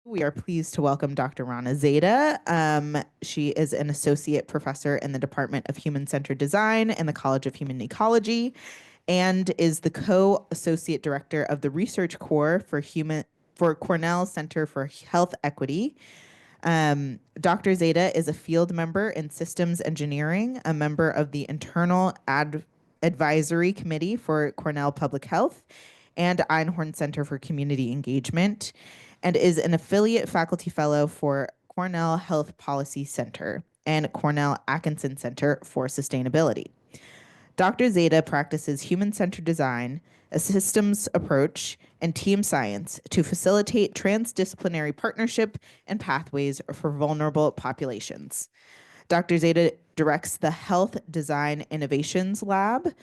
We are pleased to welcome Dr. Rana Zadeh. She is an associate professor in the Department of Human-Centered Design in the College of Human Ecology and is the co-associate director of the Research Core for Cornell Center for Health Equity. Dr. Zadeh is a field member in systems engineering, a member of the Internal Advisory Committee for Cornell Public Health and Einhorn Center for Community Engagement, and is an affiliate faculty fellow for Cornell Health Policy Center and Cornell Atkinson Center for Sustainability. Dr. Zadeh practices human-centered design, a systems approach, and team science to facilitate transdisciplinary partnership and pathways for vulnerable populations. Dr. Zadeh directs the Health Design Innovations Lab,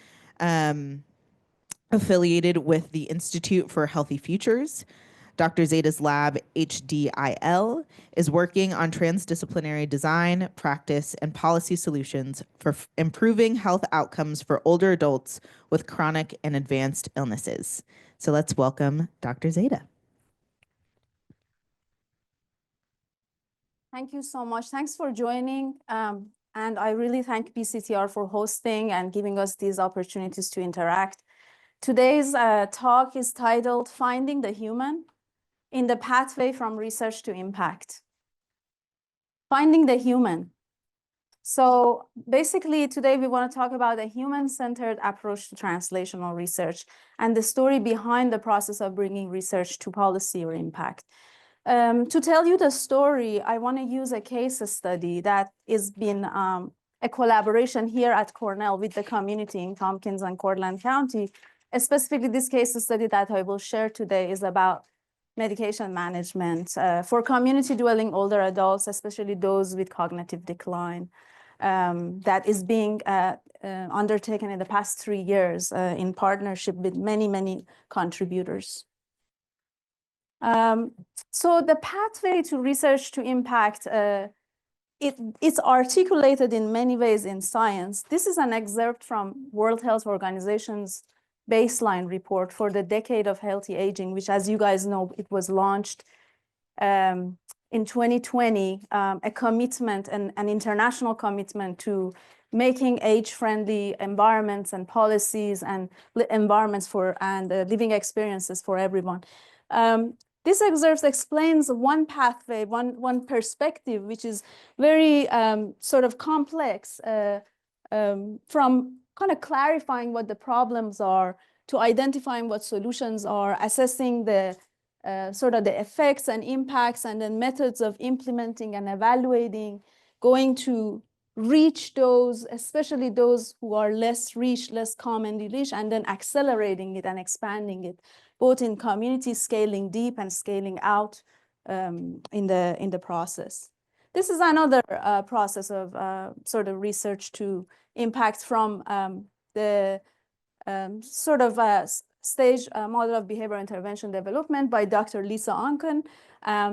affiliated with the Institute for Healthy Futures. Dr. Zadeh's lab, HDIL, is working on transdisciplinary design, practice, and policy solutions for improving health outcomes for older adults with chronic and advanced illnesses. So let's welcome Dr. Zadeh. Thank you so much. Thanks for joining. And I really thank BCTR for hosting and giving us these opportunities to interact. Today's talk is titled Finding the Human in the Pathway from Research to Impact. Finding the Human. So basically, today we want to talk about a human-centered approach to translational research and the story behind the process of bringing research to policy or impact. To tell you the story, I want to use a case study that has been a collaboration here at Cornell with the community in Tompkins and Cortland County. Specifically, this case study that I will share today is about medication management for community-dwelling older adults, especially those with cognitive decline, that is being undertaken in the past 3 years in partnership with many, many contributors. So the pathway to research to impact, it's articulated in many ways in science. This is an excerpt from World Health Organization's baseline report for the decade of healthy aging, which, as you guys know, it was launched in 2020, a commitment, an international commitment to making age-friendly environments and policies and environments for living experiences for everyone. This excerpt explains one pathway, one perspective, which is very sort of complex, from kind of clarifying what the problems are to identifying what solutions are, assessing the sort of the effects and impacts, and then methods of implementing and evaluating, going to reach those, especially those who are less reached, less commonly reached, and then accelerating it and expanding it, both in community, scaling deep and scaling out in the process. This is another process of sort of research to impact from the sort of stage model of behavior intervention development by Dr. Lisa Onken,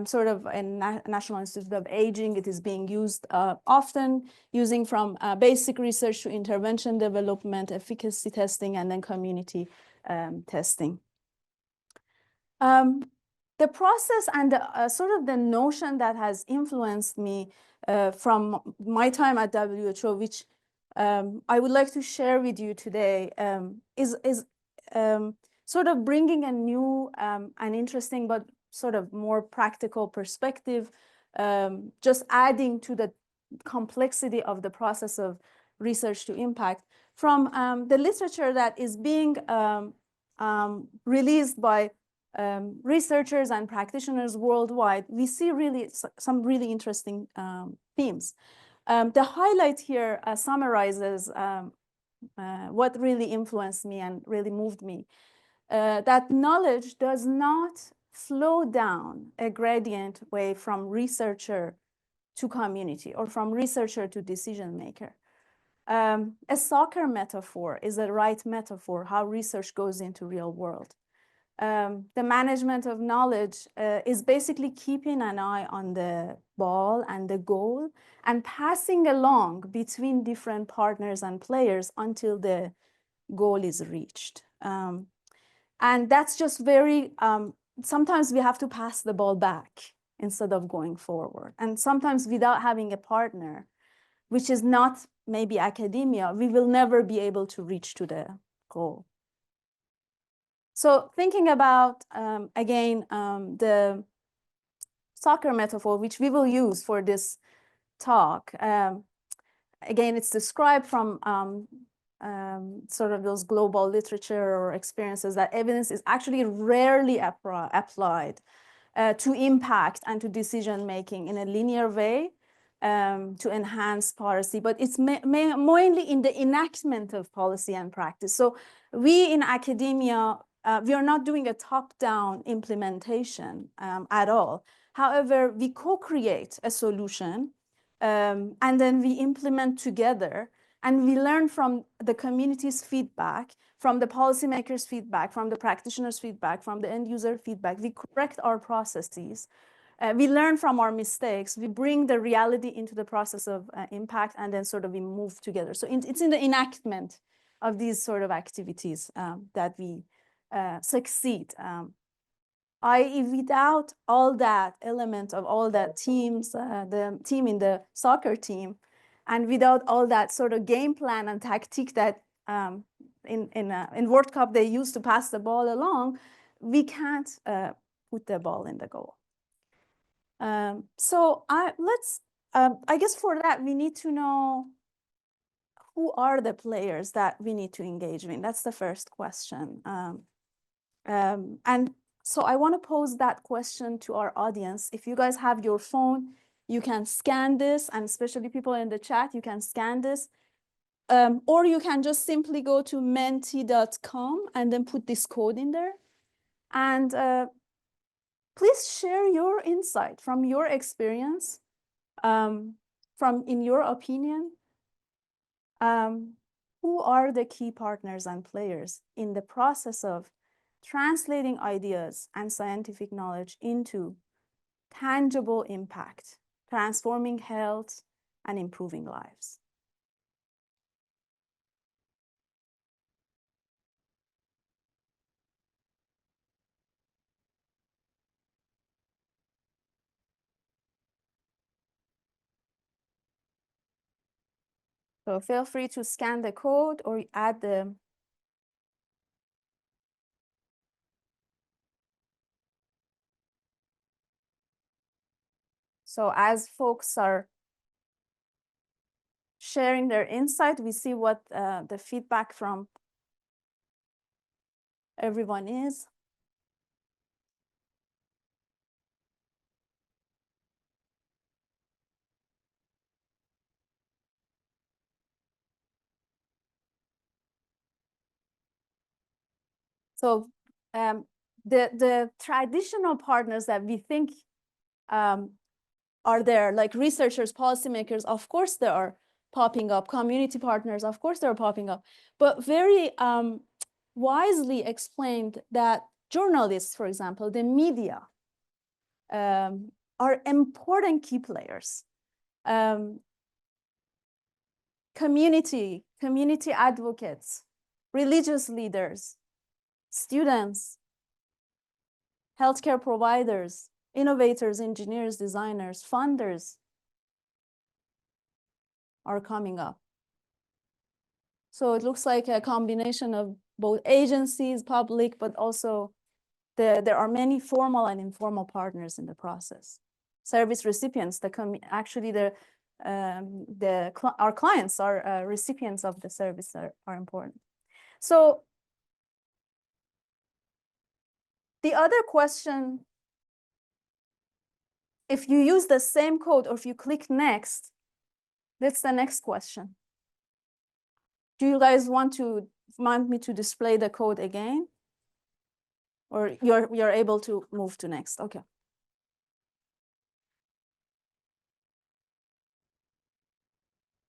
sort of in National Institute of Aging. It is being used often, using from basic research to intervention development, efficacy testing, and then community testing. The process and the, sort of the notion that has influenced me from my time at WHO, which I would like to share with you today, is sort of bringing a new and interesting but sort of more practical perspective, just adding to the complexity of the process of research to impact from the literature that is being released by researchers and practitioners worldwide. We see really some really interesting themes. The highlight here summarizes what really influenced me and really moved me. That knowledge does not flow down a gradient way from researcher to community or from researcher to decision maker. A soccer metaphor is a right metaphor, how research goes into real world. The management of knowledge is basically keeping an eye on the ball and the goal and passing along between different partners and players until the goal is reached. And that's just very, sometimes we have to pass the ball back instead of going forward. And sometimes without having a partner, which is not maybe academia, we will never be able to reach to the goal. So thinking about, again, the soccer metaphor, which we will use for this talk. Again, it's described from sort of those global literature or experiences that evidence is actually rarely applied to impact and to decision-making in a linear way to enhance policy, but it's mainly in the enactment of policy and practice. So we in academia, we are not doing a top-down implementation at all. However, we co-create a solution and then we implement together, and we learn from the community's feedback, from the policymakers' feedback, from the practitioners' feedback, from the end user feedback. We correct our processes. We learn from our mistakes. We bring the reality into the process of impact, and then sort of we move together. So it's in the enactment of these sort of activities that we succeed. Without all that element of all that teams, the team in the soccer team, and without all that sort of game plan and tactic that in World Cup they use to pass the ball along, we can't put the ball in the goal. So I guess for that we need to know who are the players that we need to engage in. That's the first question. And so I want to pose that question to our audience. If you guys have your phone, you can scan this, and especially people in the chat, you can scan this. Or you can just simply go to menti.com and then put this code in there. And please share your insight from your experience, in your opinion. Who are the key partners and players in the process of translating ideas and scientific knowledge into tangible impact, transforming health and improving lives? So feel free to scan the code or add the So as folks are sharing their insight, we see what the feedback from everyone is. So the traditional partners that we think are there, like researchers, policymakers, of course they are popping up, community partners, of course they're popping up, but very wisely explained that journalists, for example, the media are important key players. Community advocates, religious leaders, students, healthcare providers, innovators, engineers, designers, funders are coming up. So it looks like a combination of both agencies, public, but also there are many formal and informal partners in the process. Service recipients, our clients are recipients of the service are important. So the other question, if you use the same code or if you click next, that's the next question. Do you guys want me to display the code again? Or you're able to move to next? Okay.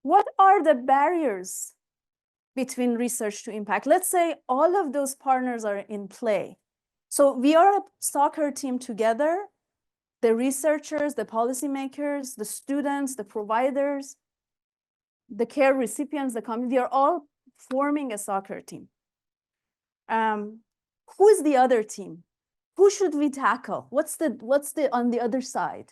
What are the barriers between research to impact? Let's say all of those partners are in play. So we are a soccer team together, the researchers, the policymakers, the students, the providers, the care recipients, the community, are all forming a soccer team. Who is the other team? Who should we tackle? What's the on the other side?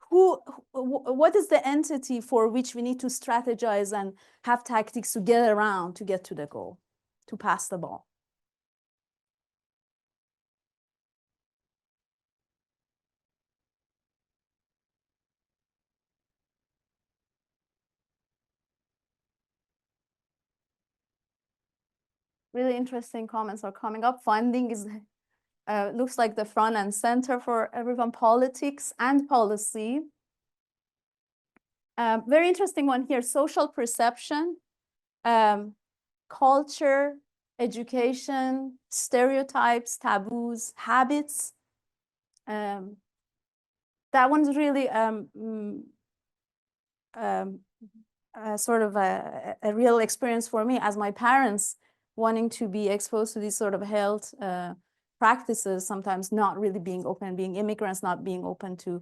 What is the entity for which we need to strategize and have tactics to get around to get to the goal, to pass the ball? Really interesting comments are coming up. Funding is looks like the front and center for everyone, politics and policy. Very interesting one here, social perception, culture, education, stereotypes, taboos, habits. That one's really sort of a real experience for me as my parents wanting to be exposed to these sort of health practices, sometimes not really being open, being immigrants, not being open to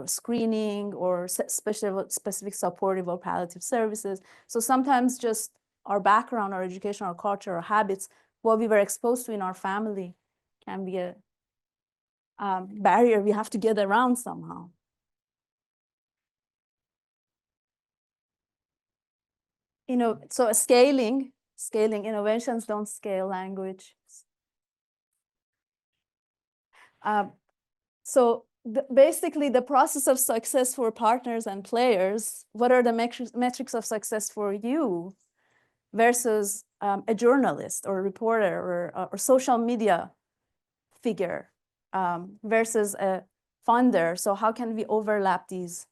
screening or specific supportive or palliative services. So sometimes just our background, our education, our culture, our habits, what we were exposed to in our family can be a barrier we have to get around somehow. You know, so scaling innovations don't scale language. So basically the process of success for partners and players, what are the metrics of success for you versus a journalist or a reporter or social media figure versus a funder? So how can we overlap these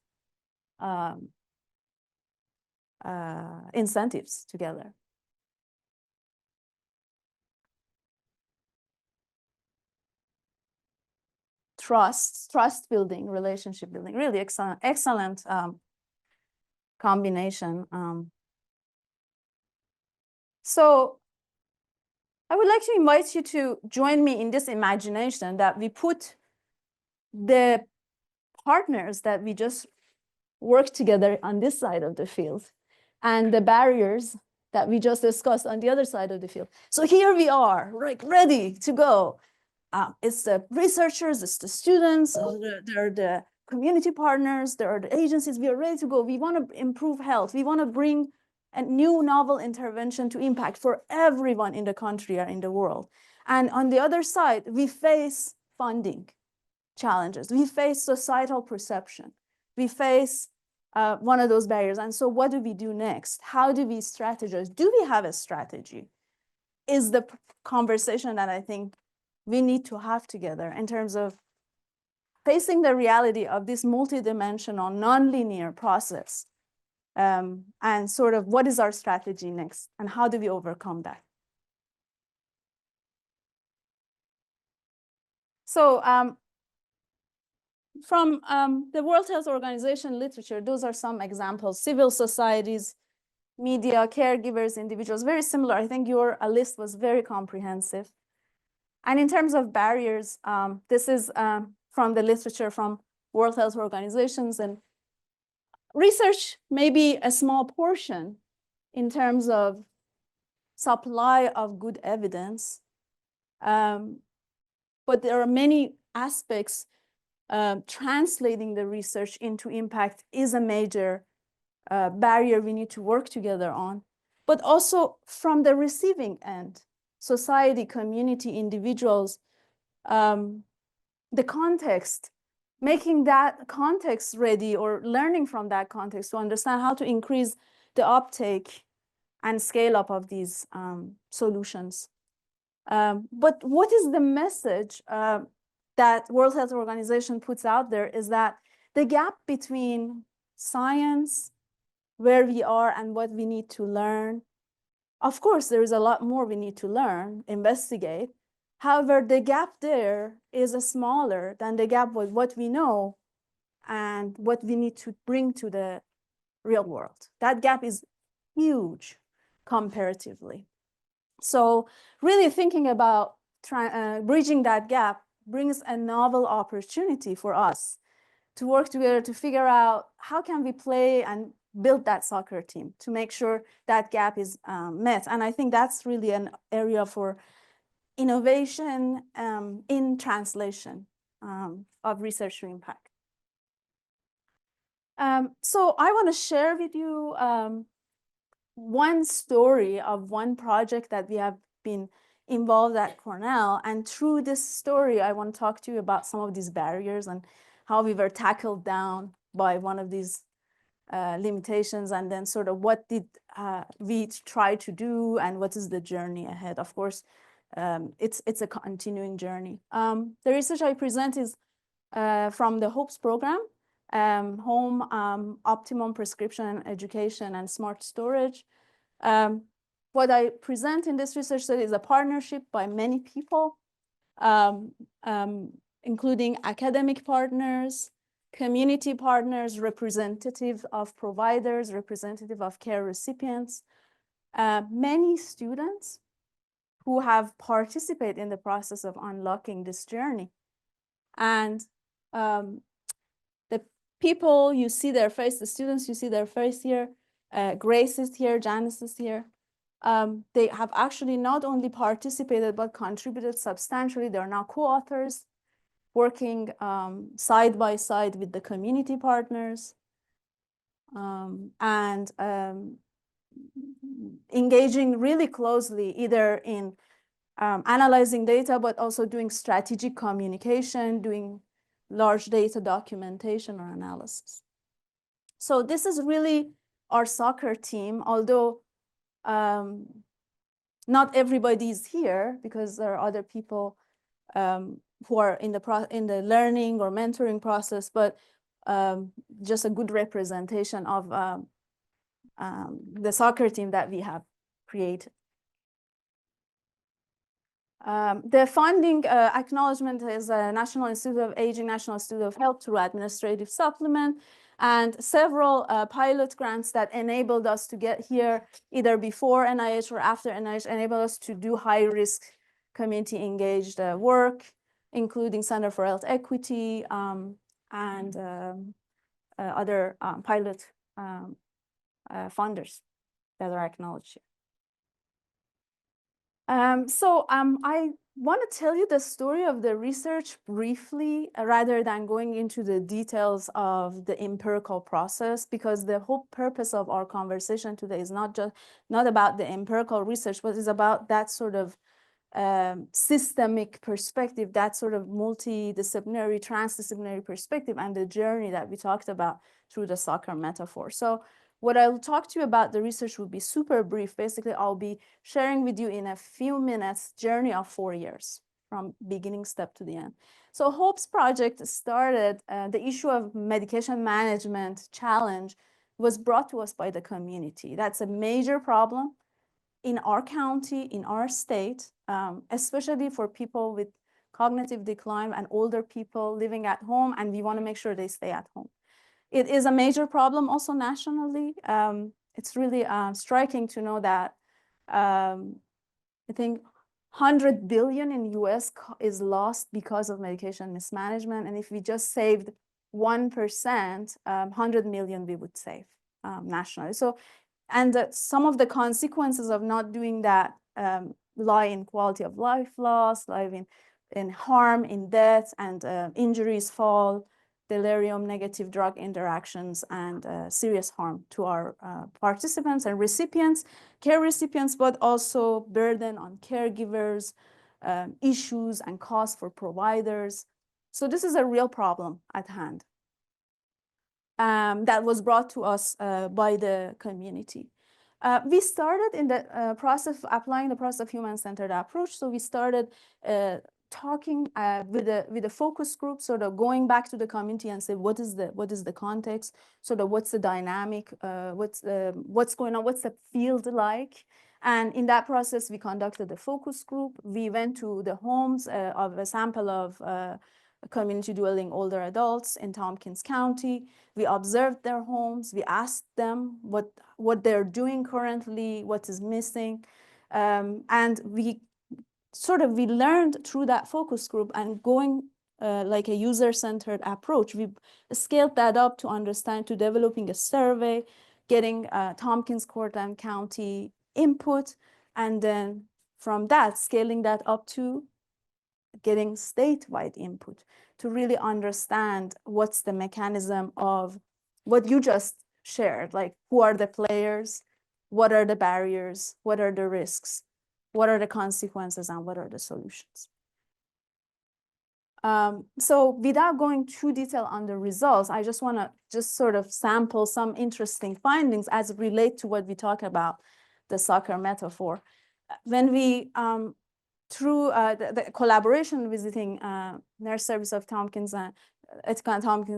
incentives together? Trust building, relationship building, really excellent combination. So I would like to invite you to join me in this imagination that we put the partners that we just work together on this side of the field and the barriers that we just discussed on the other side of the field. So here we are, like ready to go. It's the researchers, it's the students, there are the community partners, there are the agencies. We are ready to go. We want to improve health. We want to bring a new novel intervention to impact for everyone in the country or in the world. And on the other side, we face funding challenges. We face societal perception. We face one of those barriers. And so what do we do next? How do we strategize? Do we have a strategy? Is the conversation that I think we need to have together in terms of facing the reality of this multidimensional, nonlinear process, and sort of what is our strategy next, and how do we overcome that? So from the World Health Organization literature, those are some examples. Civil societies, media, caregivers, individuals, very similar. I think your list was very comprehensive. And in terms of barriers, this is from the literature from World Health Organizations, and research may be a small portion in terms of supply of good evidence, but there are many aspects. Translating the research into impact is a major barrier we need to work together on, but also from the receiving end, society, community, individuals, the context, making that context ready or learning from that context to understand how to increase the uptake and scale up of these solutions. But what is the message that World Health Organization puts out there is that the gap between science, where we are and what we need to learn, of course, there is a lot more we need to learn, investigate. However, the gap there is smaller than the gap with what we know and what we need to bring to the real world. That gap is huge comparatively. So really thinking about bridging that gap brings a novel opportunity for us to work together to figure out how can we play and build that soccer team to make sure that gap is met. And I think that's really an area for innovation in translation of research to impact. So I want to share with you one story of one project that we have been involved at Cornell. And through this story, I want to talk to you about some of these barriers and how we were tackled down by one of these limitations, and then sort of what did we try to do and what is the journey ahead. Of course, it's a continuing journey. The research I present is from the HOPES program, Home Optimum Prescription Education and Smart Storage. What I present in this research study is a partnership by many people, including academic partners, community partners, representative of providers, representative of care recipients, many students who have participated in the process of unlocking this journey. And the people, you see their face, the students, you see their face here, Grace is here, Janice is here. They have actually not only participated, but contributed substantially. They're now co-authors, working side by side with the community partners, and engaging really closely, either in analyzing data, but also doing strategic communication, doing large data documentation or analysis. So this is really our soccer team, although not everybody is here because there are other people who are in the learning or mentoring process, but just a good representation of the soccer team that we have created. The funding acknowledgement is a National Institute of Aging, National Institute of Health through administrative supplement, and several pilot grants that enabled us to get here either before NIH or after NIH, enabled us to do high-risk community engaged work, including Center for Health Equity and other pilot funders that are acknowledged here. I want to tell you the story of the research briefly, rather than going into the details of the empirical process, because the whole purpose of our conversation today is not about the empirical research, but is about that sort of systemic perspective, that sort of multidisciplinary, transdisciplinary perspective, and the journey that we talked about through the soccer metaphor. So what I'll talk to you about the research will be super brief. Basically, I'll be sharing with you in a few minutes journey of 4 years from beginning step to the end. So HOPES project started, the issue of medication management challenge was brought to us by the community. That's a major problem in our county, in our state, especially for people with cognitive decline and older people living at home, and we want to make sure they stay at home. It is a major problem also nationally. It's really striking to know that I think 100 billion in US is lost because of medication mismanagement. And if we just saved 1%, 100 million we would save nationally. So, and some of the consequences of not doing that lie in quality of life loss, lie in harm, in death, and injuries, fall, delirium, negative drug interactions, and serious harm to our participants and recipients, care recipients, but also burden on caregivers, issues and costs for providers. So this is a real problem at hand that was brought to us by the community. We started in the process of applying the process of human-centered approach. So we started talking with a focus group, sort of going back to the community and say, what is the context, sort of what's the dynamic, what's going on, what's the field like. And in that process, we conducted a focus group. We went to the homes of a sample of community dwelling older adults in Tompkins County. We observed their homes. We asked them what they're doing currently, what is missing. And we learned through that focus group and going like a user-centered approach. We scaled that up to developing a survey, getting Tompkins, Cornell County input, and then from that, scaling that up to getting statewide input to really understand what's the mechanism of what you just shared, like who are the players, what are the barriers, what are the risks, what are the consequences, and what are the solutions. So without going too detail on the results, I just want to just sort of sample some interesting findings as it relate to what we talk about, the soccer metaphor. When we, through the collaboration visiting nurse service of Tompkins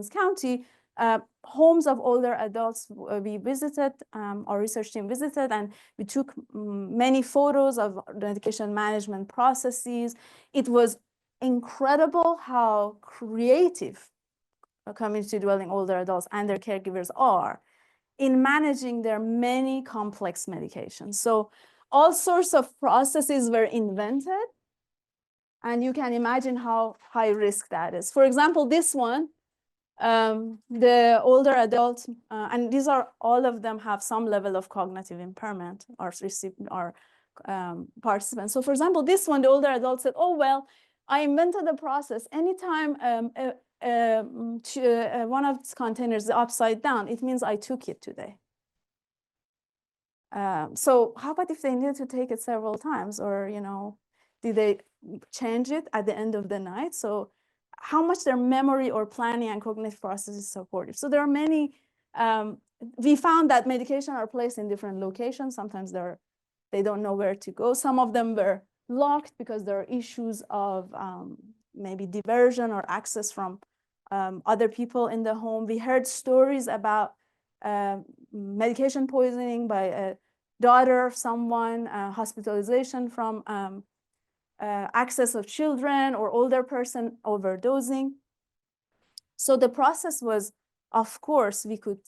County, homes of older adults we visited, our research team visited, and we took many photos of medication management processes. It was incredible how creative community dwelling older adults and their caregivers are in managing their many complex medications. So all sorts of processes were invented, and you can imagine how high risk that is. For example, this one, the older adults, and these are all of them have some level of cognitive impairment, our participants. So for example, this one, the older adult said, oh, well, I invented a process. Anytime one of these containers is upside down, it means I took it today. So how about if they need to take it several times, or, you know, did they change it at the end of the night? So how much their memory or planning and cognitive process is supportive. So there are many, we found that medication are placed in different locations. Sometimes they don't know where to go. Some of them were locked because there are issues of maybe diversion or access from other people in the home. We heard stories about medication poisoning by a daughter of someone, hospitalization from access of children or older person overdosing. So the process was, of course, we could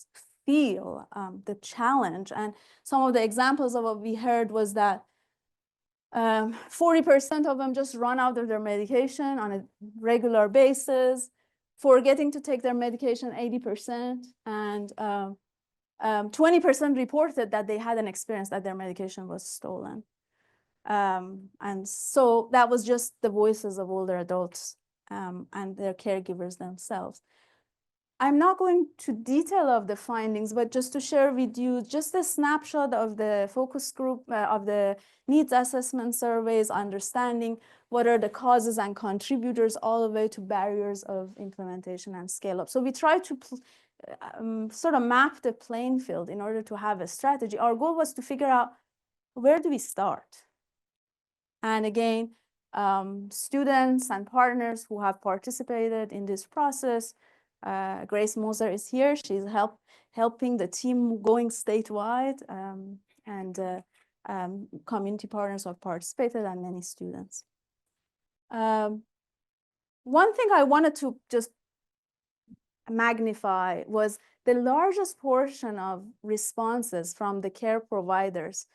feel the challenge. And some of the examples of what we heard was that 40% of them just run out of their medication on a regular basis, forgetting to take their medication 80%, and 20% reported that they had an experience that their medication was stolen. And so that was just the voices of older adults and their caregivers themselves. I'm not going to detail of the findings, but just to share with you just a snapshot of the focus group of the needs assessment surveys, understanding what are the causes and contributors all the way to barriers of implementation and scale up. So we try to sort of map the playing field in order to have a strategy. Our goal was to figure out, where do we start? And again, students and partners who have participated in this process, Grace Moser is here. She's helping the team going statewide, and community partners have participated, and many students. One thing I wanted to just magnify was the largest portion of responses from the care providers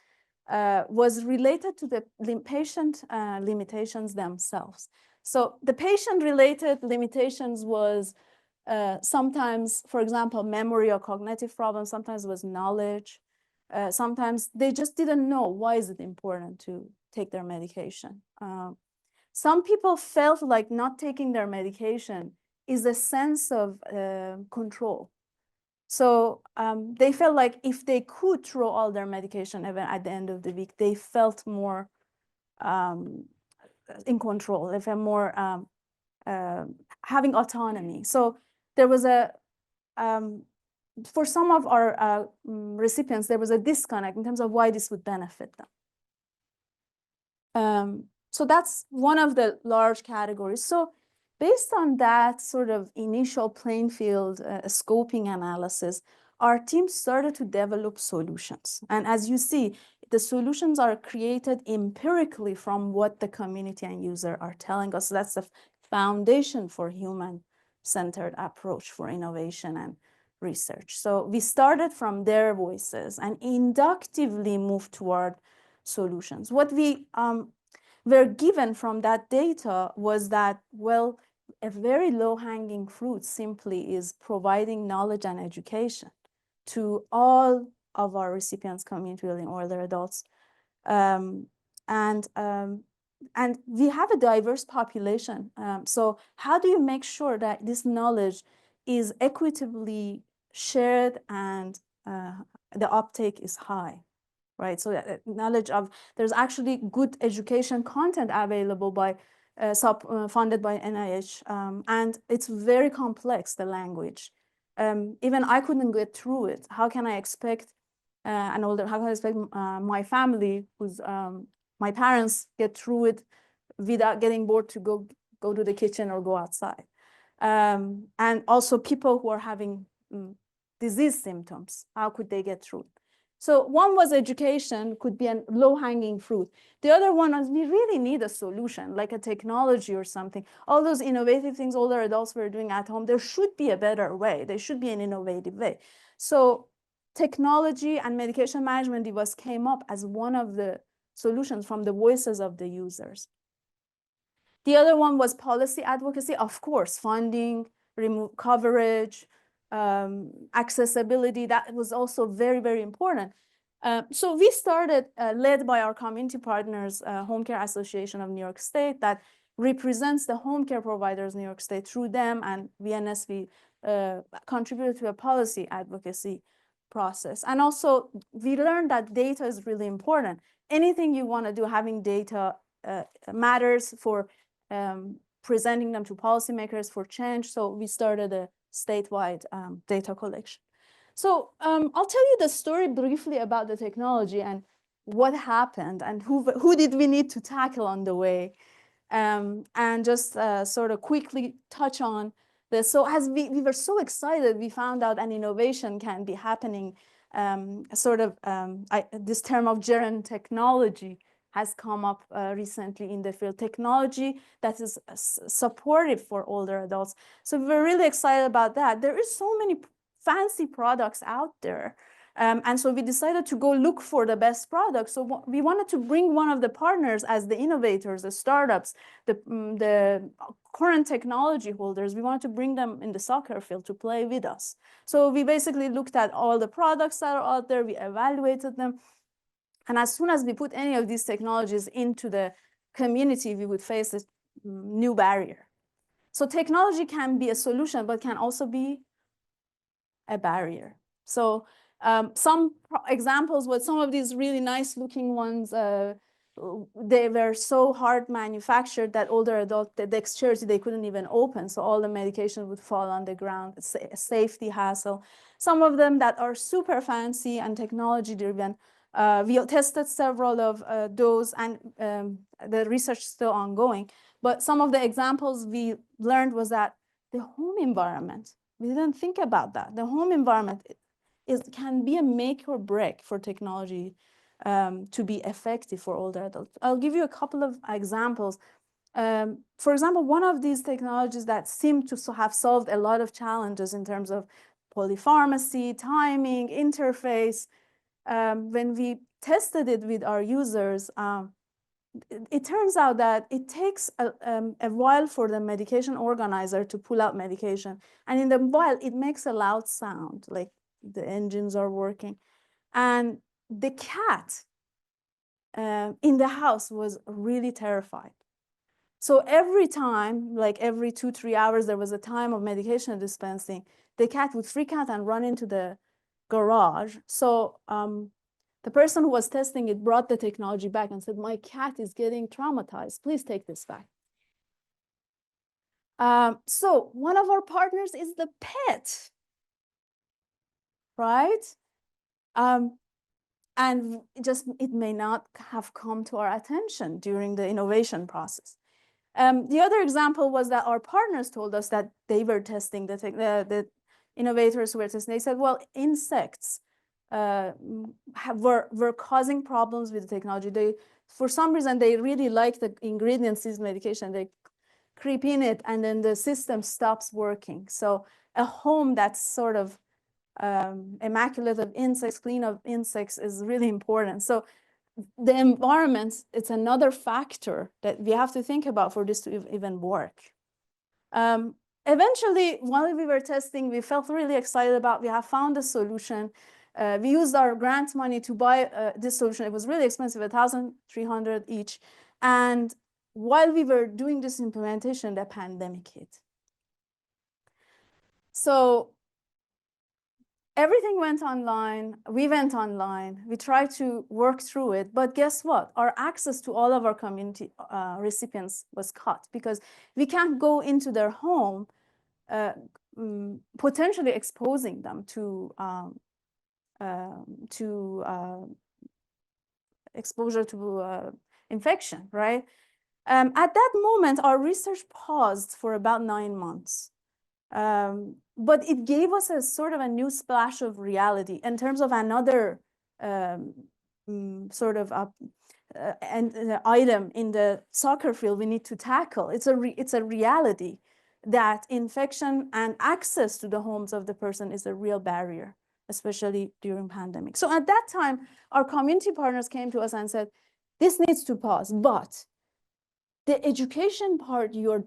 was related to the patient limitations themselves. So the patient-related limitations was sometimes, for example, memory or cognitive problems, sometimes was knowledge. Sometimes they just didn't know why is it important to take their medication. Some people felt like not taking their medication is a sense of control. So they felt like if they could throw all their medication even at the end of the week, they felt more in control, they felt more having autonomy. So there was a, for some of our recipients, there was a disconnect in terms of why this would benefit them. So that's one of the large categories. So based on that sort of initial playing field scoping analysis, our team started to develop solutions. And as you see, the solutions are created empirically from what the community and user are telling us. So that's the foundation for human-centered approach for innovation and research. So we started from their voices and inductively moved toward solutions. What we were given from that data was that, well, a very low-hanging fruit simply is providing knowledge and education to all of our recipients community, really older adults. And we have a diverse population. So how do you make sure that this knowledge is equitably shared and the uptake is high, right? So knowledge of, there's actually good education content available by funded by NIH, and it's very complex, the language. Even I couldn't get through it. How can I expect how can I expect my family, who's my parents, get through it without getting bored to go to the kitchen or go outside? And also people who are having disease symptoms, how could they get through it? So one was education, could be a low-hanging fruit. The other one is we really need a solution, like a technology or something. All those innovative things older adults were doing at home, there should be a better way. There should be an innovative way. So technology and medication management device came up as one of the solutions from the voices of the users. The other one was policy advocacy, of course, funding, coverage, accessibility. That was also very, very important. So we started, led by our community partners, Home Care Association of New York State, that represents the home care providers in New York State. Through them and VNS, we contributed to a policy advocacy process. And also, we learned that data is really important. Anything you want to do, having data matters for presenting them to policymakers for change. So we started a statewide data collection. So I'll tell you the story briefly about the technology and what happened and who did we need to tackle on the way, and just sort of quickly touch on this. So as we were so excited, we found out an innovation can be happening, this term of gerund technology has come up recently in the field, technology that is supportive for older adults. So we're really excited about that. There is so many fancy products out there. And so we decided to go look for the best products. So we wanted to bring one of the partners as the innovators, the startups, the current technology holders. We wanted to bring them in the soccer field to play with us. So we basically looked at all the products that are out there. We evaluated them. And as soon as we put any of these technologies into the community, we would face a new barrier. So technology can be a solution, but can also be a barrier. So some examples with some of these really nice looking ones, they were so hard manufactured that older adults, the dexterity, they couldn't even open. So all the medication would fall on the ground. It's a safety hassle. Some of them that are super fancy and technology driven. We tested several of those, and the research is still ongoing. But some of the examples we learned was that the home environment, we didn't think about that. The home environment can be a make or break for technology to be effective for older adults. I'll give you a couple of examples. For example, one of these technologies that seem to have solved a lot of challenges in terms of polypharmacy, timing, interface, when we tested it with our users, it turns out that it takes a while for the medication organizer to pull out medication. And in the while, it makes a loud sound, like the engines are working. And the cat in the house was really terrified. So every time, like every 2-3 hours, there was a time of medication dispensing, the cat would freak out and run into the garage. So the person who was testing it brought the technology back and said, my cat is getting traumatized. Please take this back. So one of our partners is the pet, right? And it may not have come to our attention during the innovation process. The other example was that our partners told us that they were testing the innovators who were testing. They said, well, insects were causing problems with the technology. For some reason, they really like the ingredients in this medication. They creep in it, and then the system stops working. So a home that's sort of immaculate of insects, clean of insects, is really important. So the environment, it's another factor that we have to think about for this to even work. Eventually, while we were testing, we felt really excited about, we have found a solution. We used our grant money to buy this solution. It was really expensive, 1,300 each. And while we were doing this implementation, the pandemic hit. So everything went online. We went online. We tried to work through it. But guess what? Our access to all of our community recipients was cut because we can't go into their home, potentially exposing them to exposure to infection, right? At that moment, our research paused for about 9 months. But it gave us a sort of a new splash of reality in terms of another sort of item in the soccer field we need to tackle. It's a reality that infection and access to the homes of the person is a real barrier, especially during pandemic. So at that time, our community partners came to us and said, this needs to pause, but the education part you're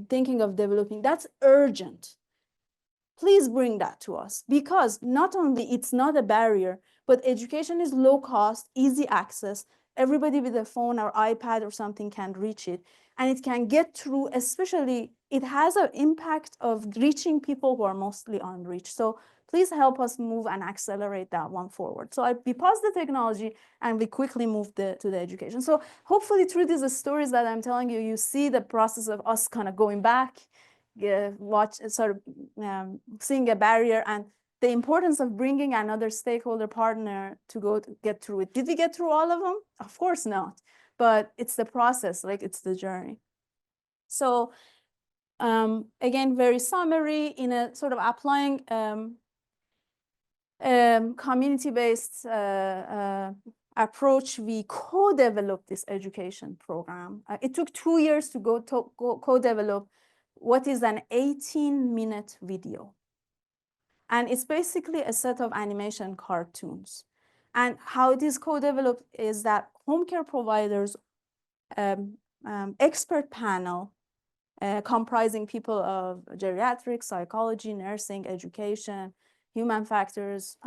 thinking of developing, that's urgent. Please bring that to us, because not only it's not a barrier, but education is low cost, easy access. Everybody with a phone or iPad or something can reach it, and it can get through, especially it has an impact of reaching people who are mostly unreached. So please help us move and accelerate that one forward. So we paused the technology and we quickly moved to the education. So hopefully through these stories that I'm telling you, you see the process of us kind of going back, seeing a barrier and the importance of bringing another stakeholder partner to get through it. Did we get through all of them? Of course not, but it's the process, like it's the journey. So again, very summary in a sort of applying community-based approach, we co-developed this education program. It took 2 years to go co-develop what is an 18-minute video. And it's basically a set of animation cartoons. And how it is co-developed is that home care providers, expert panel, comprising people of geriatrics, psychology, nursing, education, human factors,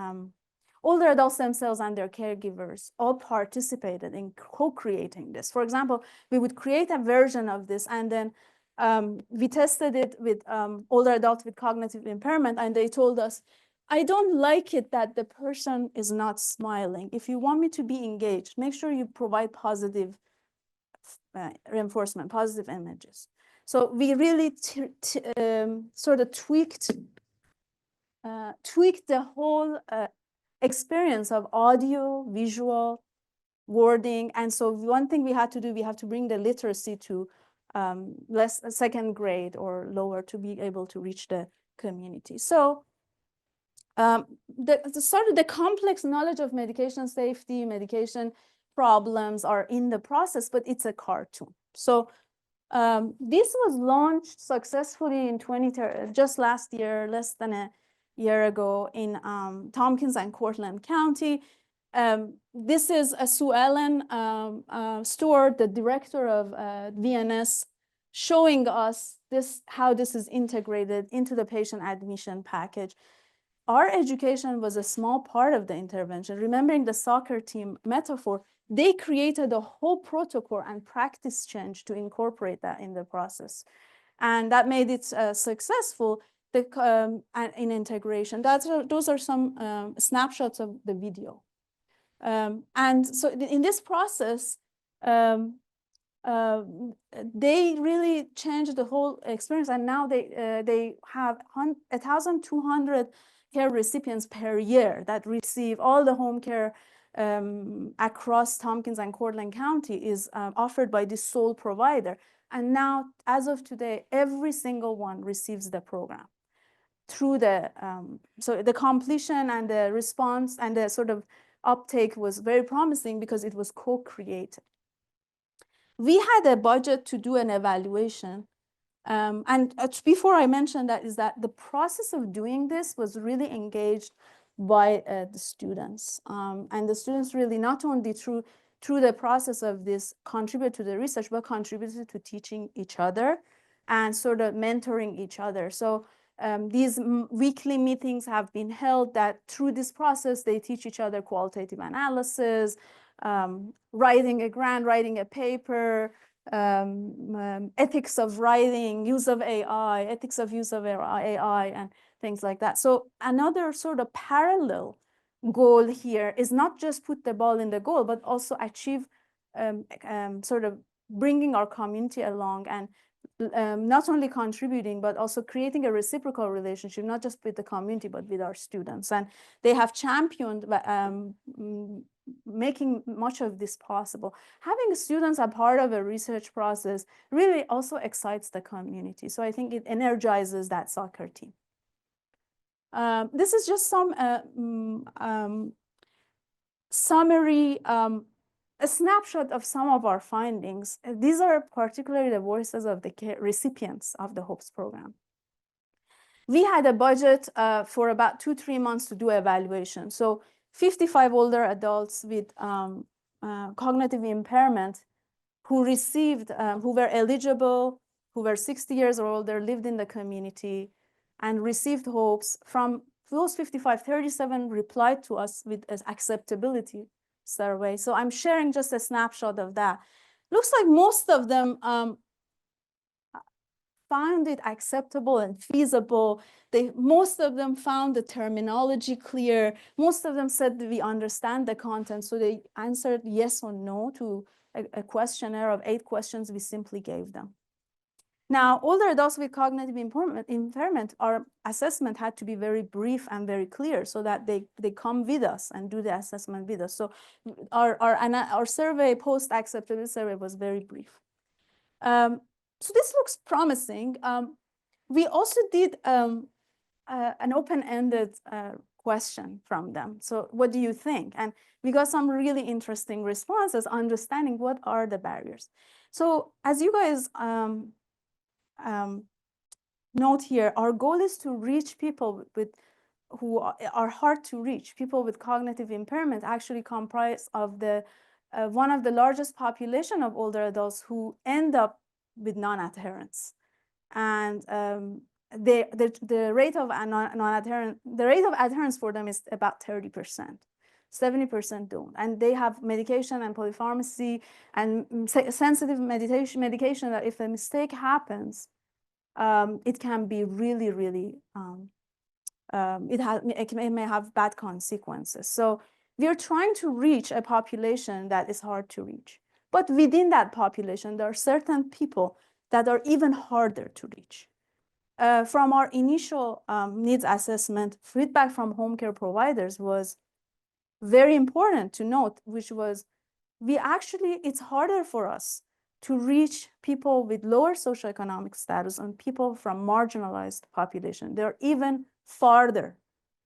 older adults themselves and their caregivers all participated in co-creating this. For example, we would create a version of this and then we tested it with older adults with cognitive impairment, and they told us, I don't like it that the person is not smiling. If you want me to be engaged, make sure you provide positive reinforcement, positive images. So we really sort of tweaked the whole experience of audio, visual, wording. And so one thing we had to do, we have to bring the literacy to second grade or lower to be able to reach the community. So the complex knowledge of medication safety, medication problems are in the process, but it's a cartoon. So this was launched successfully in just last year, less than a year ago in Tompkins and Cortland County. This is Sue Ellen Stewart, the director of VNS, showing us how this is integrated into the patient admission package. Our education was a small part of the intervention. Remembering the soccer team metaphor, they created a whole protocol and practice change to incorporate that in the process. And that made it successful in integration. Those are some snapshots of the video. And so in this process, they really changed the whole experience. And now they have 1,200 care recipients per year that receive all the home care across Tompkins and Cortland County is offered by this sole provider. And now, as of today, every single one receives the program through so the completion and the response and the sort of uptake was very promising because it was co-created. We had a budget to do an evaluation. And before I mention that is that the process of doing this was really engaged by the students. And the students really not only through the process of this contribute to the research, but contributed to teaching each other and sort of mentoring each other. So These weekly meetings have been held that through this process, they teach each other qualitative analysis, writing a grant, writing a paper, ethics of writing, use of AI, ethics of use of AI, and things like that. So another sort of parallel goal here is not just put the ball in the goal, but also achieve sort of bringing our community along and not only contributing, but also creating a reciprocal relationship, not just with the community, but with our students. And they have championed making much of this possible. Having students a part of a research process really also excites the community. So I think it energizes that soccer team. This is just some summary, a snapshot of some of our findings. These are particularly the voices of the recipients of the HOPES program. We had a budget for about 2-3 months to do evaluation. So 55 older adults with cognitive impairment who received, who were eligible, who were 60 years or older, lived in the community, and received HOPES. From those 55, 37 replied to us with an acceptability survey. So I'm sharing just a snapshot of that. Looks like most of them found it acceptable and feasible. Most of them found the terminology clear. Most of them said that we understand the content. So they answered yes or no to a questionnaire of 8 questions we simply gave them. Now, older adults with cognitive impairment, our assessment had to be very brief and very clear so that they come with us and do the assessment with us. So our survey, post-acceptability survey, was very brief. So this looks promising. We also did an open-ended question from them. So what do you think? And we got some really interesting responses, understanding what are the barriers. So as you guys note here, our goal is to reach people who are hard to reach. People with cognitive impairment actually comprise of the one of the largest population of older adults who end up with non-adherence. And the rate of non-adherence, the rate of adherence for them is about 30%. 70% don't. And they have medication and polypharmacy and sensitive medication that if a mistake happens, it can be really, really, it may have bad consequences. So we're trying to reach a population that is hard to reach. But within that population, there are certain people that are even harder to reach. From our initial needs assessment, feedback from home care providers was very important to note, which was it's harder for us to reach people with lower socioeconomic status and people from marginalized population. They're even farther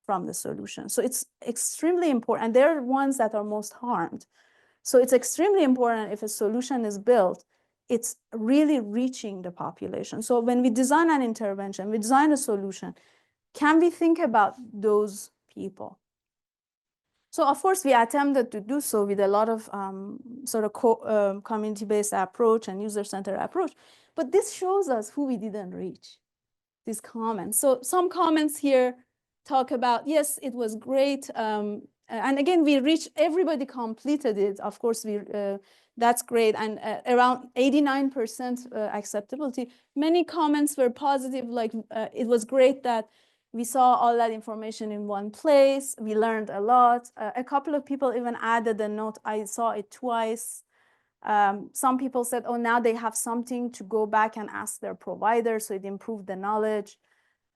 from the solution. So it's extremely important. And they're ones that are most harmed. So it's extremely important if a solution is built, it's really reaching the population. So when we design an intervention, we design a solution, can we think about those people? So of course, we attempted to do so with a lot of sort of community-based approach and user-centered approach. But this shows us who we didn't reach, these comments. So some comments here talk about, yes, it was great. And again, we reached, everybody completed it. Of course, that's great. And around 89% acceptability. Many comments were positive, like it was great that we saw all that information in one place. We learned a lot. A couple of people even added a note, I saw it twice. Some people said, oh, now they have something to go back and ask their provider, so it improved the knowledge.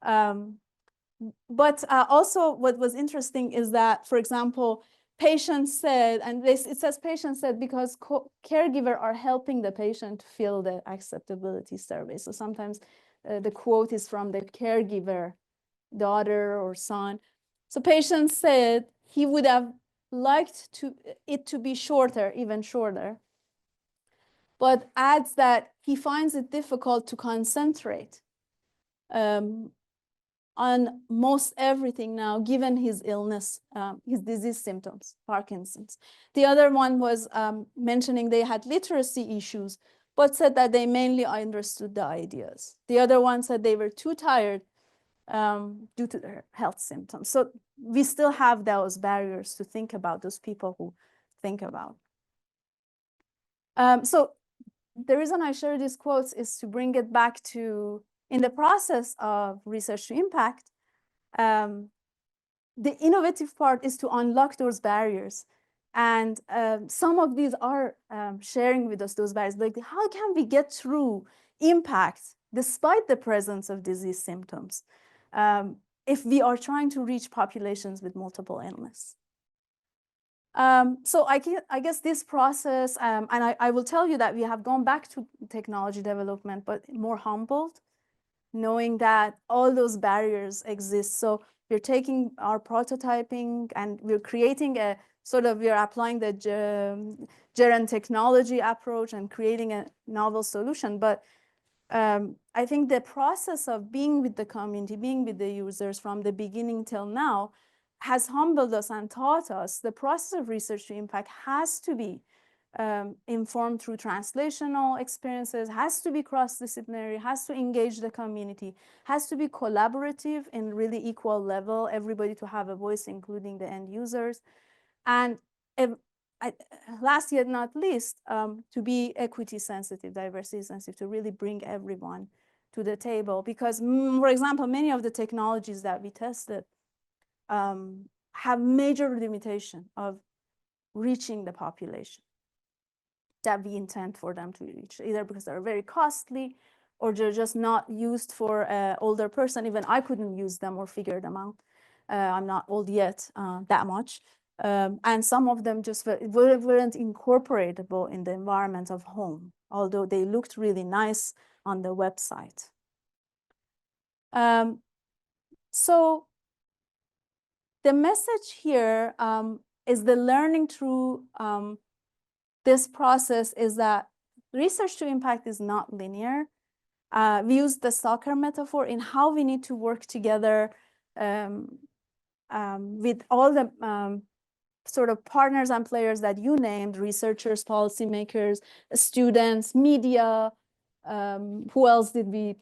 But also what was interesting is that, for example, patients said, and it says patients said because caregiver are helping the patient fill the acceptability survey. So sometimes the quote is from the caregiver, daughter or son. So patient said he would have liked it to be shorter, even shorter, but adds that he finds it difficult to concentrate on most everything now, given his illness, his disease symptoms, Parkinson's. The other one was mentioning they had literacy issues, but said that they mainly understood the ideas. The other one said they were too tired due to their health symptoms. So we still have those barriers to think about, those people who think about. So the reason I share these quotes is to bring it back to, in the process of research to impact, the innovative part is to unlock those barriers. And some of these are sharing with us those barriers, like how can we get through impact despite the presence of disease symptoms if we are trying to reach populations with multiple illness. So I guess this process, and I will tell you that we have gone back to technology development, but more humbled, knowing that all those barriers exist. So we're taking our prototyping and we're creating a sort of, we're applying the germ technology approach and creating a novel solution. But I think the process of being with the community, being with the users from the beginning till now has humbled us and taught us the process of research to impact has to be informed through translational experiences, has to be cross-disciplinary, has to engage the community, has to be collaborative in really equal level, everybody to have a voice, including the end users. And last yet not least, to be equity sensitive, diversity sensitive, to really bring everyone to the table. Because, for example, many of the technologies that we tested have major limitation of reaching the population that we intend for them to reach, either because they're very costly or they're just not used for an older person. Even I couldn't use them or figure them out. I'm not old yet that much. And some of them just weren't incorporatable in the environment of home, although they looked really nice on the website. So the message here is the learning through this process is that research to impact is not linear. We use the soccer metaphor in how we need to work together with all the sort of partners and players that you named, researchers, policymakers, students, media. Who else did we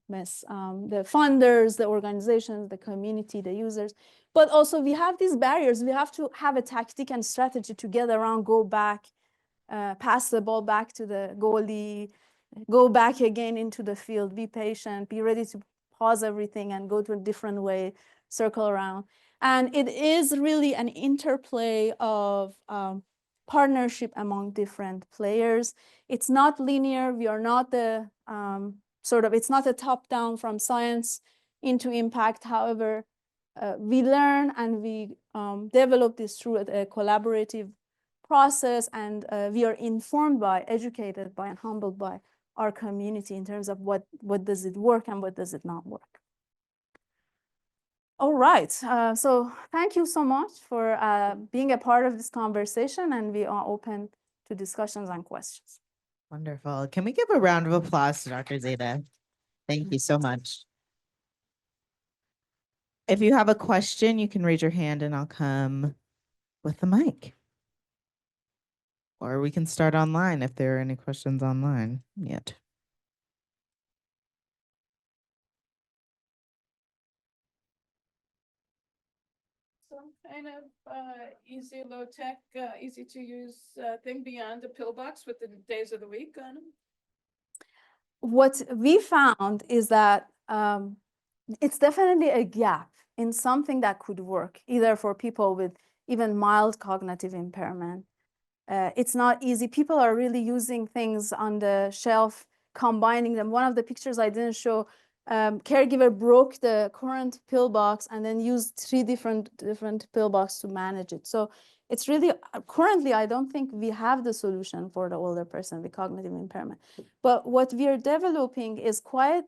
miss? The funders, the organizations, the community, the users. But also we have these barriers. We have to have a tactic and strategy to get around, go back, pass the ball back to the goalie, go back again into the field, be patient, be ready to pause everything and go to a different way, circle around. And it is really an interplay of partnership among different players. It's not linear. We are not the it's not a top down from science into impact. However, we learn and we develop this through a collaborative process, and we are informed by, educated by, and humbled by our community in terms of what does it work and what does it not work. All right, so thank you so much for being a part of this conversation, and we are open to discussions and questions. Wonderful. Can we give a round of applause to Dr. Zadeh? Thank you so much. If you have a question, you can raise your hand and I'll come with the mic. Or we can start online if there are any questions online yet. Some kind of easy, low tech, easy to use thing beyond the pillbox with the days of the week on them? What we found is that it's definitely a gap in something that could work, either for people with even mild cognitive impairment. It's not easy. People are really using things on the shelf, combining them. One of the pictures I didn't show, caregiver broke the current pillbox and then used 3 different pillboxes to manage it. So it's really, currently, I don't think we have the solution for the older person with cognitive impairment. But what we are developing is quite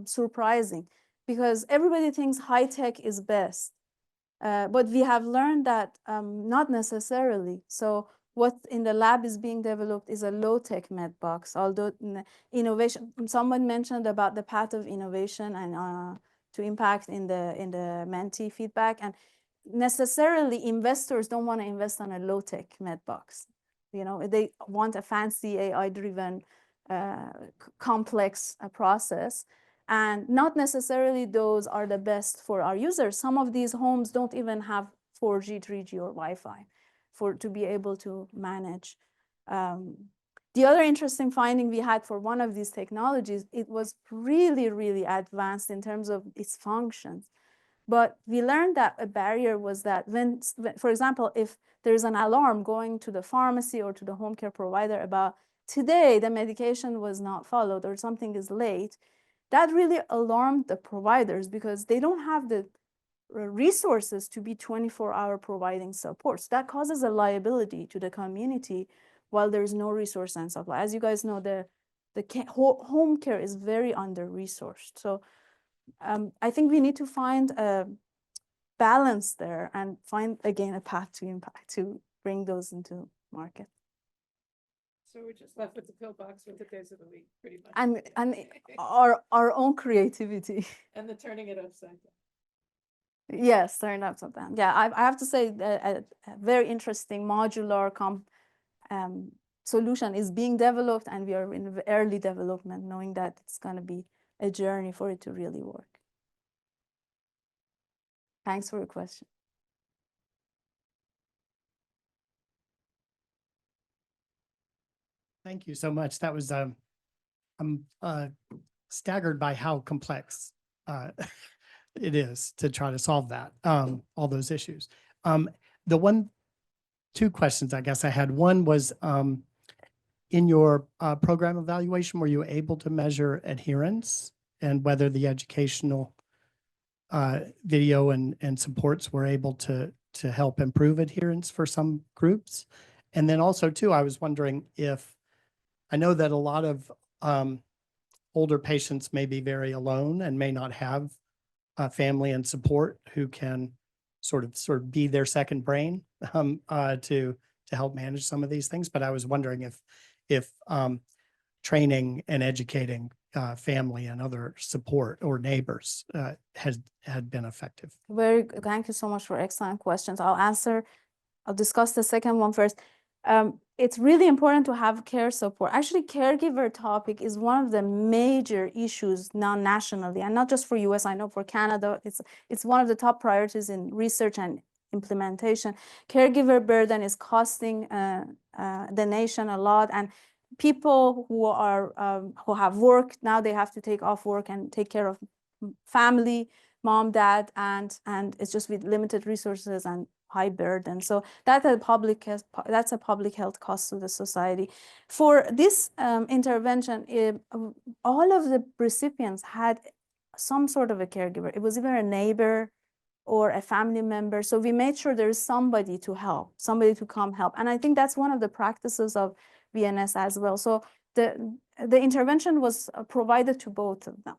surprising, because everybody thinks high tech is best. But we have learned that not necessarily. So what in the lab is being developed is a low-tech med box, although innovation, someone mentioned about the path of innovation and to impact in the mentee feedback. And necessarily investors don't want to invest on a low-tech med box. You know, they want a fancy AI-driven complex process. And not necessarily those are the best for our users. Some of these homes don't even have 4G, 3G, or Wi-Fi to be able to manage. The other interesting finding we had for one of these technologies, it was really, really advanced in terms of its functions. But we learned that a barrier was that when, for example, if there's an alarm going to the pharmacy or to the home care provider about today the medication was not followed or something is late, that really alarmed the providers because they don't have the resources to be 24-hour providing support. So that causes a liability to the community while there's no resource and supply. As you guys know, the home care is very under-resourced. So I think we need to find a balance there and find, again, a path to impact to bring those into market. So we're just left with the pillbox with the days of the week, pretty much. And our own creativity. And the turning it upside down. Yes, turn upside down. Yeah, I have to say a very interesting modular solution is being developed, and we are in early development, knowing that it's going to be a journey for it to really work. Thanks for your question. Thank you so much. That was, I'm staggered by how complex it is to try to solve that, all those issues. Two questions I guess I had. One was in your program evaluation, were you able to measure adherence and whether the educational video and supports were able to help improve adherence for some groups? And then also too, I was wondering if, I know that a lot of older patients may be very alone and may not have family and support who can sort of be their second brain to help manage some of these things. But I was wondering if training and educating family and other support or neighbors had been effective. Thank you so much for excellent questions. I'll discuss the second one first. It's really important to have care support. Actually, caregiver topic is one of the major issues now nationally, and not just for US. I know for Canada, it's one of the top priorities in research and implementation. Caregiver burden is costing the nation a lot, and people who have work now, they have to take off work and take care of family, mom, dad, and it's just with limited resources and high burden. So that's a public health cost to the society. For this intervention, all of the recipients had some sort of a caregiver. It was either a neighbor or a family member. So we made sure there is somebody to help, somebody to come help. And I think that's one of the practices of VNS as well. So the intervention was provided to both of them,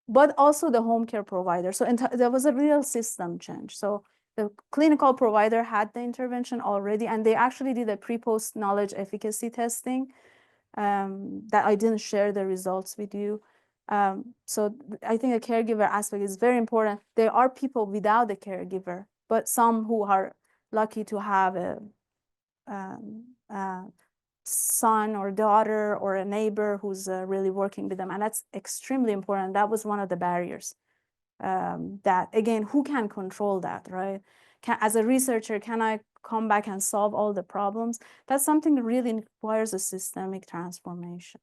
but also the home care provider. So there was a real system change. So the clinical provider had the intervention already, and they actually did a pre-post knowledge efficacy testing that I didn't share the results with you. So I think a caregiver aspect is very important. There are people without a caregiver, but some who are lucky to have a son or daughter or a neighbor who's really working with them. And that's extremely important. That was one of the barriers. That again, who can control that, right? As a researcher, can I come back and solve all the problems? That's something that really requires a systemic transformation.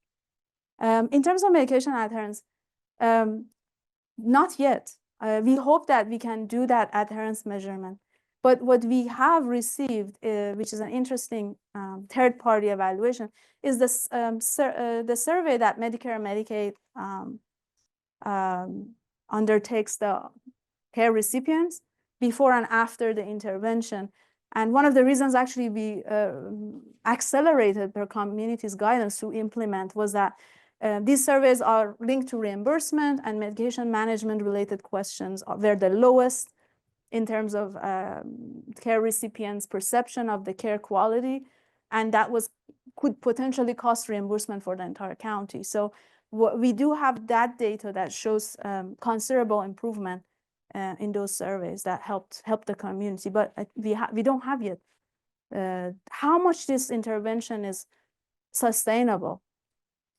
In terms of medication adherence, not yet. We hope that we can do that adherence measurement. But what we have received, which is an interesting third-party evaluation, is this, the survey that Medicare and Medicaid undertakes the care recipients before and after the intervention. And one of the reasons actually we accelerated the community's guidance to implement was that these surveys are linked to reimbursement and medication management related questions were the lowest in terms of care recipients' perception of the care quality. And that could potentially cost reimbursement for the entire county. So we do have that data that shows considerable improvement in those surveys that help the community, but we don't have yet how much this intervention is sustainable.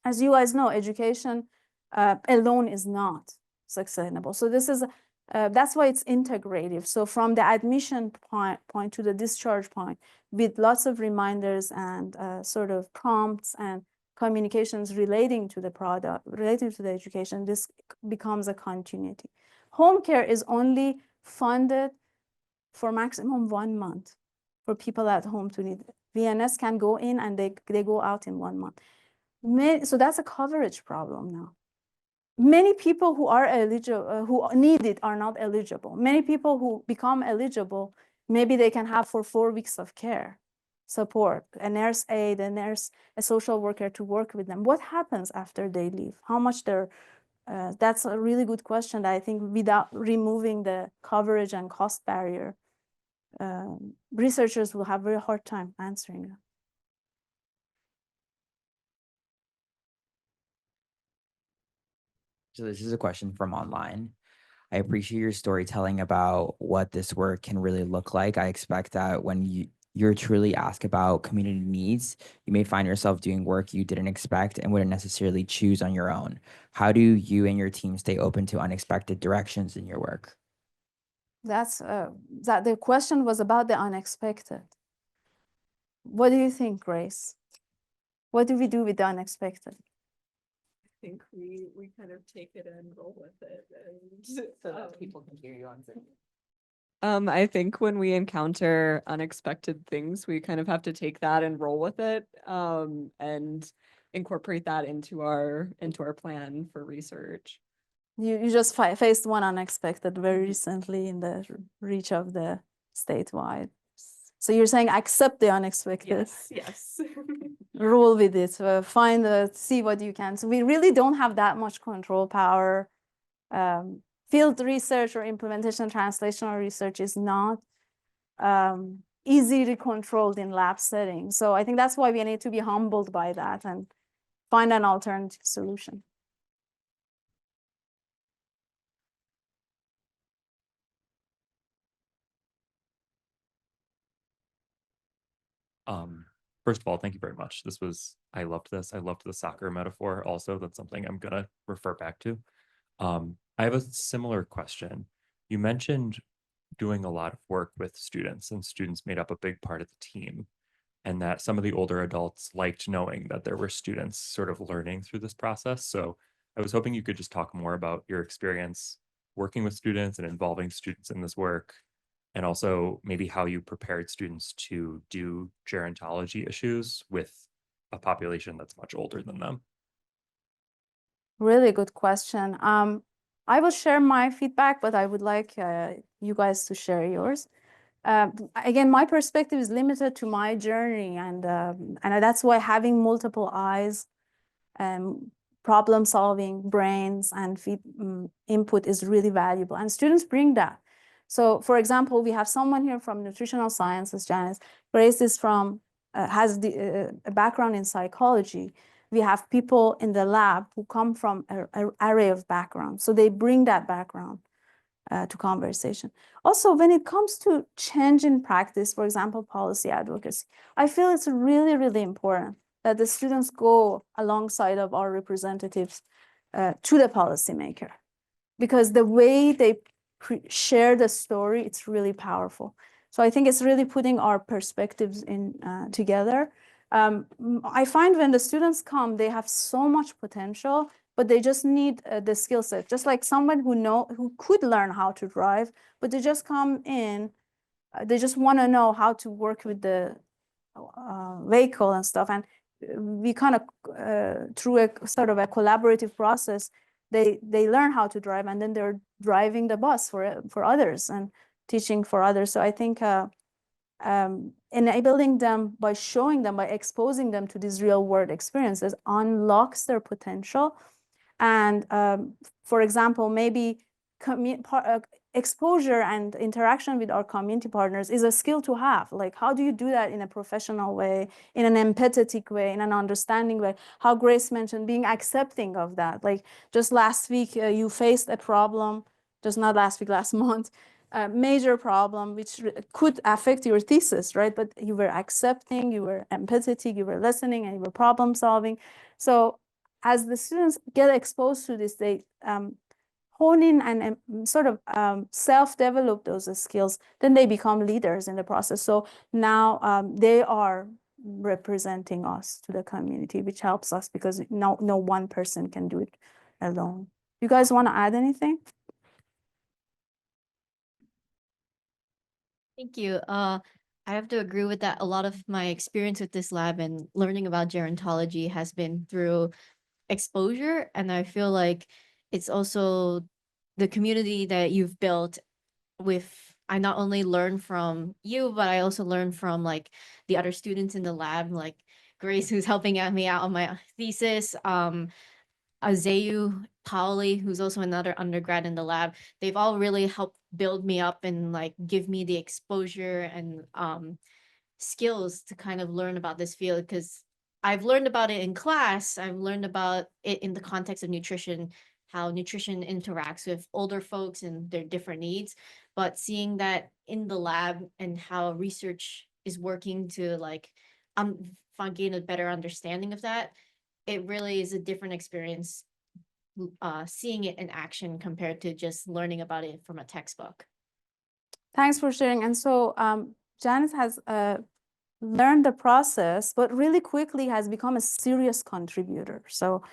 As you guys know, education alone is not sustainable. So this is, that's why it's integrative. So from the admission point to the discharge point, with lots of reminders and sort of prompts and communications relating to the product, relating to the education, this becomes a continuity. Home care is only funded for maximum 1 month for people at home to need it. VNS can go in and they go out in 1 month. So that's a coverage problem now. Many people who are eligible, who need it, are not eligible. Many people who become eligible, maybe they can have for 4 weeks of care support, a nurse aide, a social worker to work with them. What happens after they leave? How much they're, that's a really good question that I think without removing the coverage and cost barrier, researchers will have a very hard time answering that. So this is a question from online. I appreciate your storytelling about what this work can really look like. I expect that when you're truly asked about community needs, you may find yourself doing work you didn't expect and wouldn't necessarily choose on your own. How do you and your team stay open to unexpected directions in your work? That's that the question was about the unexpected. What do you think, Grace? What do we do with the unexpected? I think we kind of take it and roll with it, and So that people can hear you on Zoom. I think when we encounter unexpected things, we kind of have to take that and roll with it, and incorporate that into our plan for research. You just faced one unexpected very recently in the reach of the statewide. So you're saying accept the unexpected. Yes. Roll with it, see what you can. So we really don't have that much control power. Field research or implementation translational research is not easily controlled in lab settings. So I think that's why we need to be humbled by that and find an alternative solution. First of all, thank you very much. I loved this. I loved the soccer metaphor also. That's something I'm gonna refer back to. I have a similar question. You mentioned doing a lot of work with students, and students made up a big part of the team, and that some of the older adults liked knowing that there were students sort of learning through this process. So I was hoping you could just talk more about your experience working with students and involving students in this work, and also maybe how you prepared students to do gerontology issues with a population that's much older than them. Really good question. I will share my feedback, but I would like you guys to share yours. Again, my perspective is limited to my journey, and that's why having multiple eyes, problem solving brains and input is really valuable, and students bring that. So for example, we have someone here from nutritional sciences, Janice. Grace is from, has a background in psychology. We have people in the lab who come from an array of backgrounds. So they bring that background to conversation. Also, when it comes to change in practice, for example, policy advocacy, I feel it's really, really important that the students go alongside of our representatives to the policymaker, because the way they share the story, it's really powerful. So I think it's really putting our perspectives in together. I find when the students come, they have so much potential, but they just need the skill set. Just like someone who could learn how to drive, but they just come in, they just want to know how to work with the vehicle and stuff. And we kind of, through a sort of a collaborative process, they learn how to drive, and then they're driving the bus for others and teaching for others. So I think enabling them by showing them, by exposing them to these real world experiences unlocks their potential. And for example, maybe exposure and interaction with our community partners is a skill to have. Like, how do you do that in a professional way, in an empathetic way, in an understanding way? How Grace mentioned, being accepting of that. Like just last week, you faced a problem, just not last week, last month, a major problem which could affect your thesis, right? But you were accepting, you were empathetic, you were listening, and you were problem solving. So as the students get exposed to this, they hone in and sort of self-develop those skills, then they become leaders in the process. So now they are representing us to the community, which helps us because no one person can do it alone. You guys want to add anything? Thank you. I have to agree with that. A lot of my experience with this lab and learning about gerontology has been through exposure. And I feel like it's also the community that you've built with, I not only learn from you, but I also learn from like the other students in the lab, like Grace, who's helping me out on my thesis, Azeyu, Pauli, who's also another undergrad in the lab. They've all really helped build me up and like give me the exposure and skills to kind of learn about this field, because I've learned about it in class. I've learned about it in the context of nutrition, how nutrition interacts with older folks and their different needs. But seeing that in the lab and how research is working to like gain a better understanding of that, it really is a different experience seeing it in action compared to just learning about it from a textbook. Thanks for sharing. And so Janice has learned the process, but really quickly has become a serious contributor. So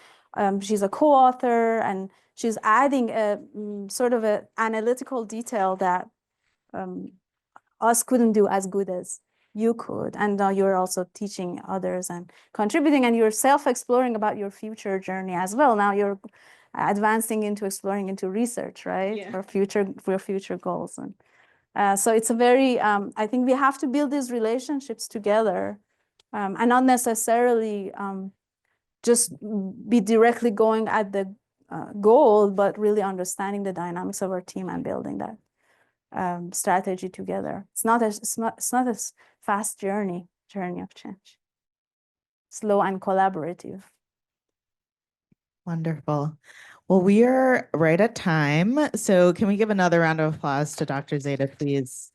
she's a co-author and she's adding a sort of an analytical detail that us couldn't do as good as you could. And now you're also teaching others and contributing, and you're self-exploring about your future journey as well. Now you're advancing into exploring into research, right? Yeah. For future goals. And so it's a very, I think we have to build these relationships together and not necessarily just be directly going at the goal, but really understanding the dynamics of our team and building that strategy together. It's not a fast journey of change. Slow and collaborative. Wonderful. Well, we are right at time. So can we give another round of applause to Dr. Zadeh, please?